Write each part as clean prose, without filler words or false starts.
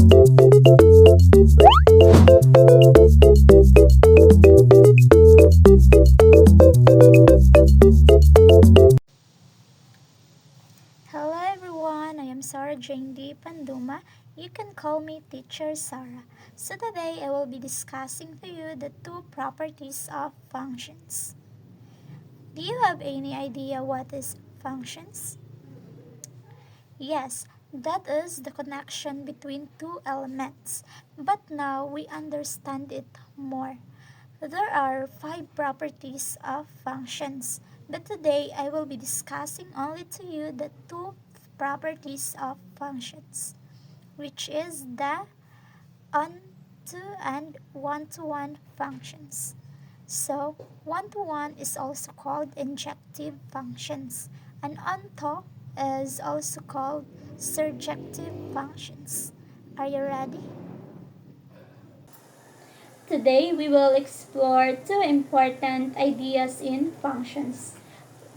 Hello everyone, I am Surjective Panduma. You can call me Teacher Sarah. So today I will be discussing to you the two properties of functions. Do you have any idea what is functions? Yes, that is the connection between two elements. But now we understand it more. There are five properties of functions, but today I will be discussing only to you the two properties of functions, which is the on-to and one-to-one functions. So, one-to-one is also called injective functions, and onto is also called surjective functions. Are you ready? Today we will explore two important ideas in functions,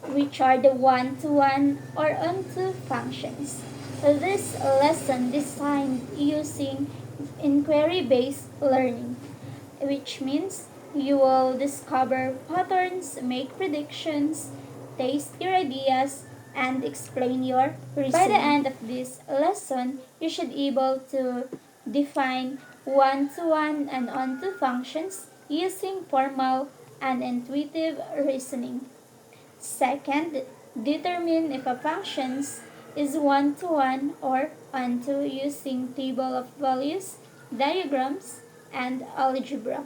which are the one-to-one or onto functions. This lesson designed using inquiry-based learning, which means you will discover patterns, make predictions, taste your ideas, and explain your reasoning. By the end of this lesson, you should be able to define one-to-one and onto functions using formal and intuitive reasoning. Second, determine if a function is one-to-one or onto using table of values, diagrams, and algebra.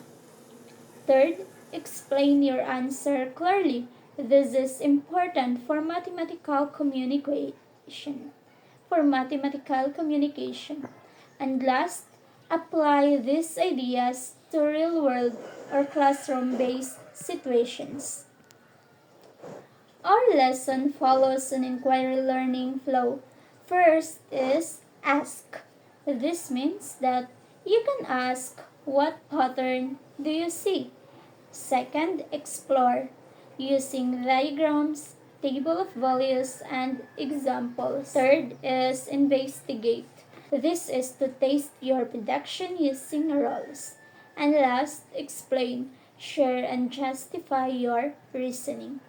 Third, explain your answer clearly. This is important for mathematical communication. And last, apply these ideas to real-world or classroom-based situations. Our lesson follows an inquiry learning flow. First is ask. This means that you can ask, what pattern do you see? Second, explore using diagrams, table of values, and examples. Third is investigate. This is to taste your production using roles. And last, explain, share, and justify your reasoning.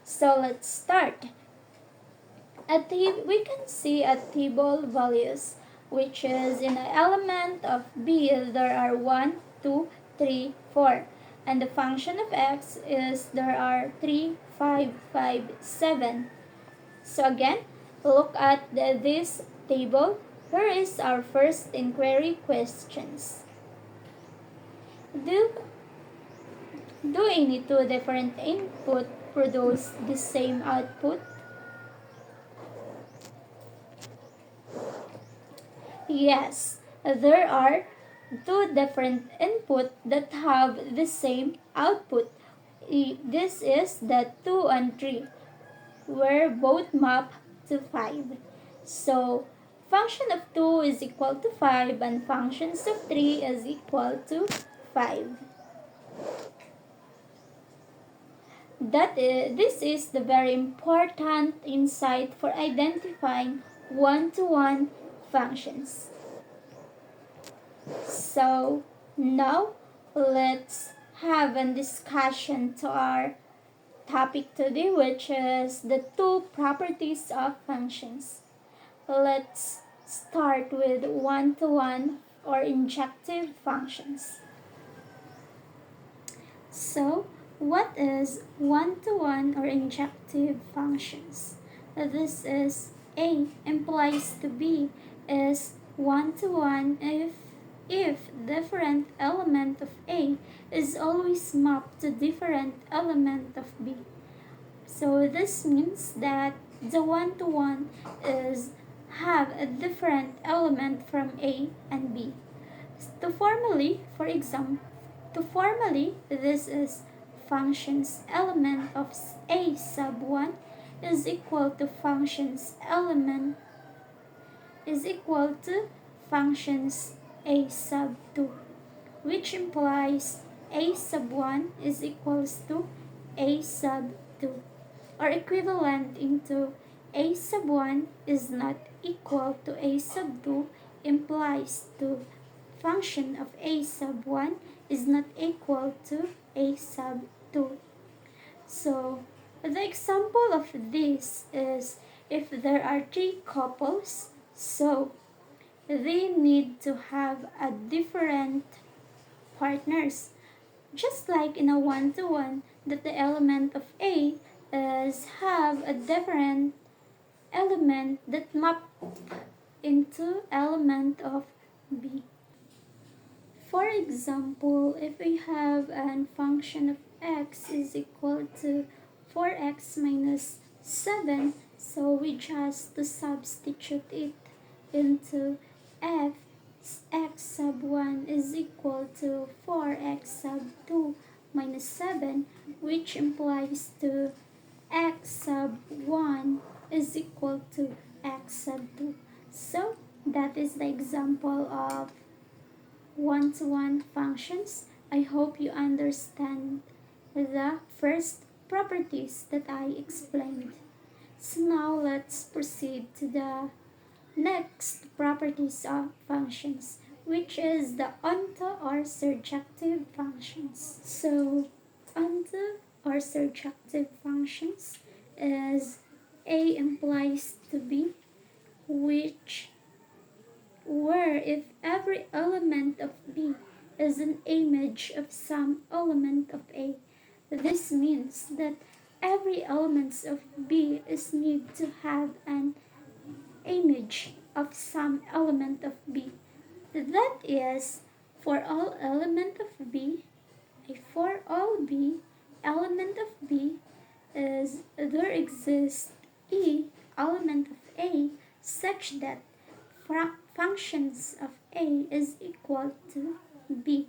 So let's start. We can see a table values, which is in an element of B there are 1, 2, 3, 4. And the function of x is there are 3, 5, 5, 7. So again, look at this table. Here is our first inquiry questions. Do, do any two different input produce the same output? Yes, there are two different input that have the same output. This is the 2 and 3, where both map to 5. So, function of 2 is equal to 5 and functions of 3 is equal to 5. This is the very important insight for identifying one-to-one functions. So now let's have a discussion to our topic today, which is the two properties of functions. Let's start with one-to-one or injective functions. So, what is one-to-one or injective functions? This is A implies to B is one-to-one if different element of A is always mapped to different element of B. So this means that the one-to-one is have a different element from A and B. To formally, this is functions element of A sub 1 is equal to functions element is equal to functions A sub 2, which implies A sub 1 is equals to A sub 2, or equivalent into A sub 1 is not equal to a sub 2 implies the function of a sub 1 is not equal to a sub 2. So the example of this is if there are three couples, so they need to have a different partners. Just like in a one-to-one, that the element of A is have a different element that map into element of B. For example, if we have a function of x is equal to 4x minus 7, so we just to substitute it into f x sub 1 is equal to 4x sub 2 minus 7, which implies to x sub 1 is equal to x sub 2. So that is the example of one-to-one functions. I hope you understand the first properties that I explained. So now let's proceed to the next properties of functions, which is the onto or surjective functions. So onto or surjective functions is A implies to B, which where if every element of B is an image of some element of A, this means that every element of B is need to have an image of some element of B. That is, for all element of B, for all B, element of B is there exists E element of A such that functions of A is equal to B.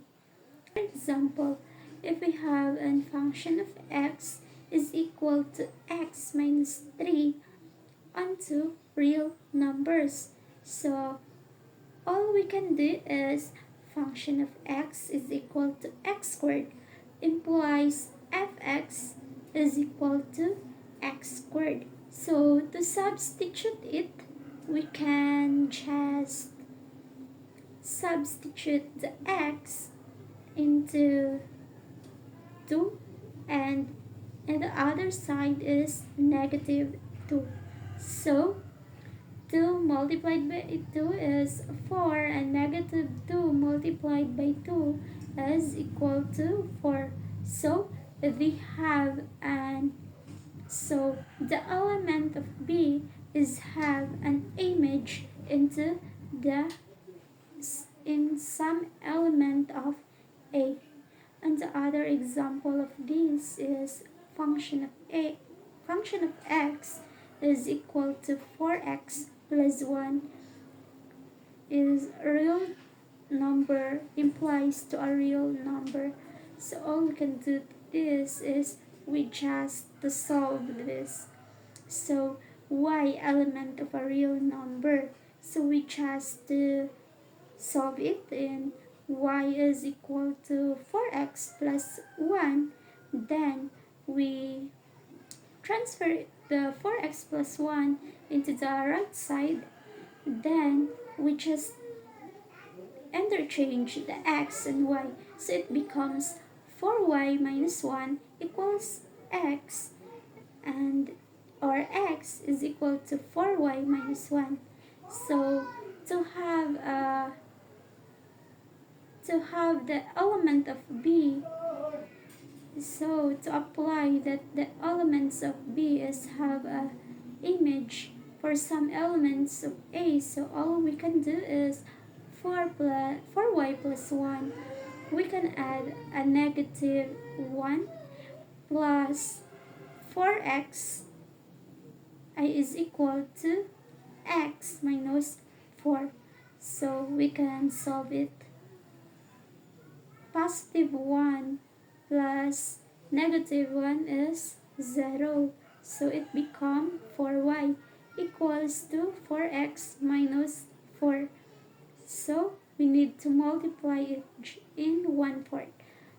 For example, if we have a function of x is equal to x minus 3 onto real numbers. So all we can do is function of x is equal to x squared implies fx is equal to x squared. So to substitute it, we can just substitute the x into 2 and the other side is negative 2. So 2 multiplied by 2 is 4 and negative 2 multiplied by 2 is equal to 4. So we have an so the element of B is have an image into the in some element of A. And the other example of this is function of A function of x is equal to 4x plus 1 is a real number implies to a real number. So all we can do this is we just to solve this. So y element of a real number. So we just solve it in y is equal to 4x plus 1. Then we transfer the 4x plus 1 into the right side. Then we just interchange the x and y. So it becomes 4y minus 1 equals x, and or x is equal to 4y minus 1. So to have the element of B, so to apply that the elements of B is have a image for some elements of A, so all we can do is 4y plus 1. We can add a negative 1 plus 4x is equal to x minus 4. So we can solve it. Positive 1 plus negative 1 is 0. So it becomes 4y equals to 4x minus 4. So we need to multiply it in 1/4.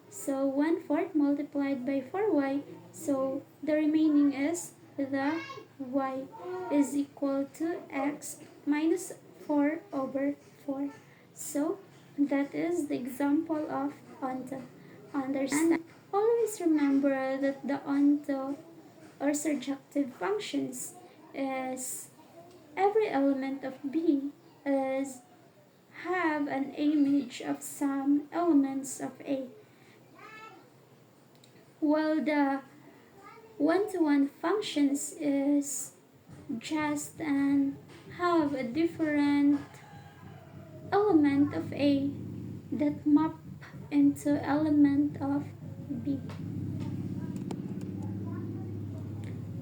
So 1/4 multiplied by 4y. So the remaining is the y is equal to x minus 4 over 4. So that is the example of onto. Understand? Always remember that the onto or surjective functions is every element of B is have an image of some elements of A, while the one-to-one functions is just and have a different element of A that map into element of B.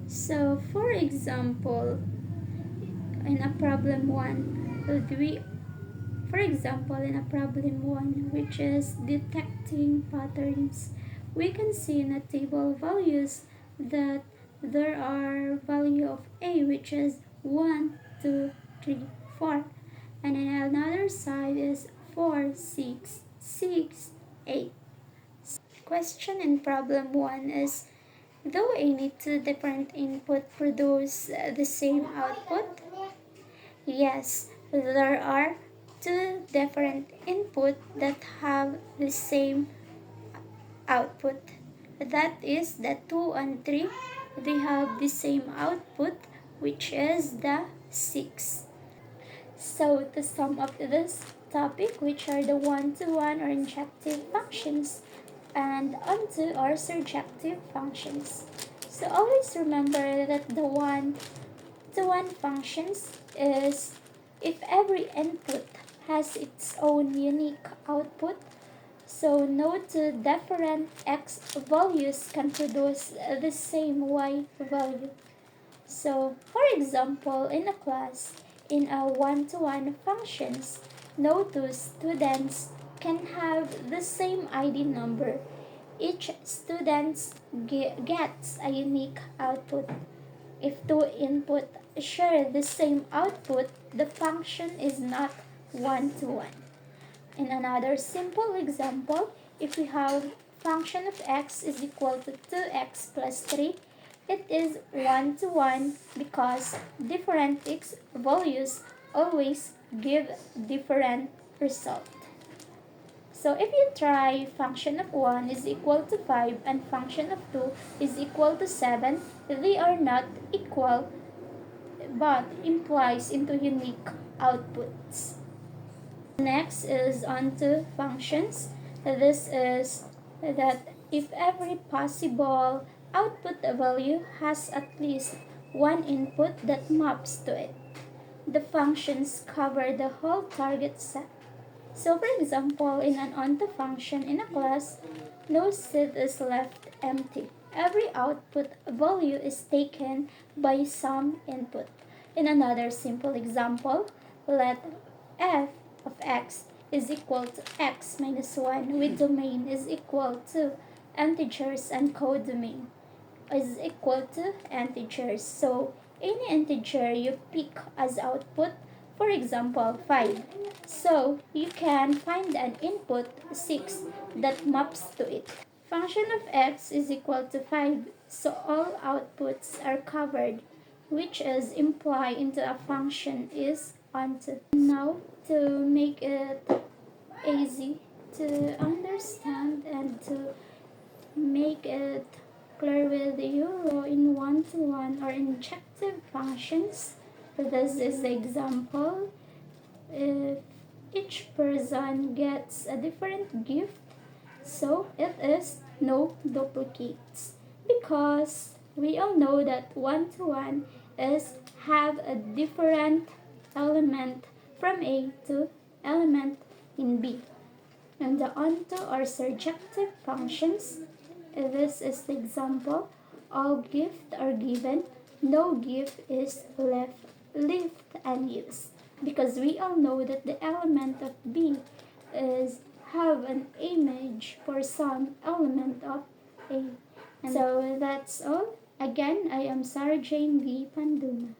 So for example, in a problem 1, in a problem 1, which is detecting patterns, we can see in a table values that there are value of A, which is 1, 2, 3, 4. And in another side is 4, 6, 6, 8. Question in problem 1 is, do any two different input produce the same output? Yes, there are two different input that have the same output. That is the 2 and 3. They have the same output, which is the 6. So to sum up this topic, which are the one-to-one or injective functions and onto or surjective functions. So always remember that the one-to-one functions is if every input has its own unique output, so no two different x values can produce the same y value. So, for example, in a class, in a one-to-one functions, no two students can have the same ID number. Each student gets a unique output. If two input share the same output, the function is not one-to-one. In another simple example, if we have function of x is equal to 2x plus 3, it is one-to-one because different x values always give different result. So if you try function of 1 is equal to 5 and function of 2 is equal to 7, they are not equal but implies into unique outputs. Next is onto functions. This is that if every possible output value has at least one input that maps to it, the functions cover the whole target set. So for example, in an onto function in a class, no seat is left empty. Every output value is taken by some input. In another simple example, let f of x is equal to x minus 1 with domain is equal to integers and codomain is equal to integers. So any integer you pick as output, for example 5. So you can find an input 6 that maps to it. Function of x is equal to 5. So all outputs are covered, which is implied into a function is onto. Now to make it easy to understand and to make it clear with you in one-to-one or injective functions. This is the example. If each person gets a different gift, so it is no duplicates because we all know that one-to-one is have a different element from A to element in B. And the onto or surjective functions, this is the example. All gifts are given, no gift is left unused. Because we all know that the element of B is have an image for some element of A. And so that's all. Again, I am Sarah Jane V. Panduma.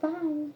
Bye.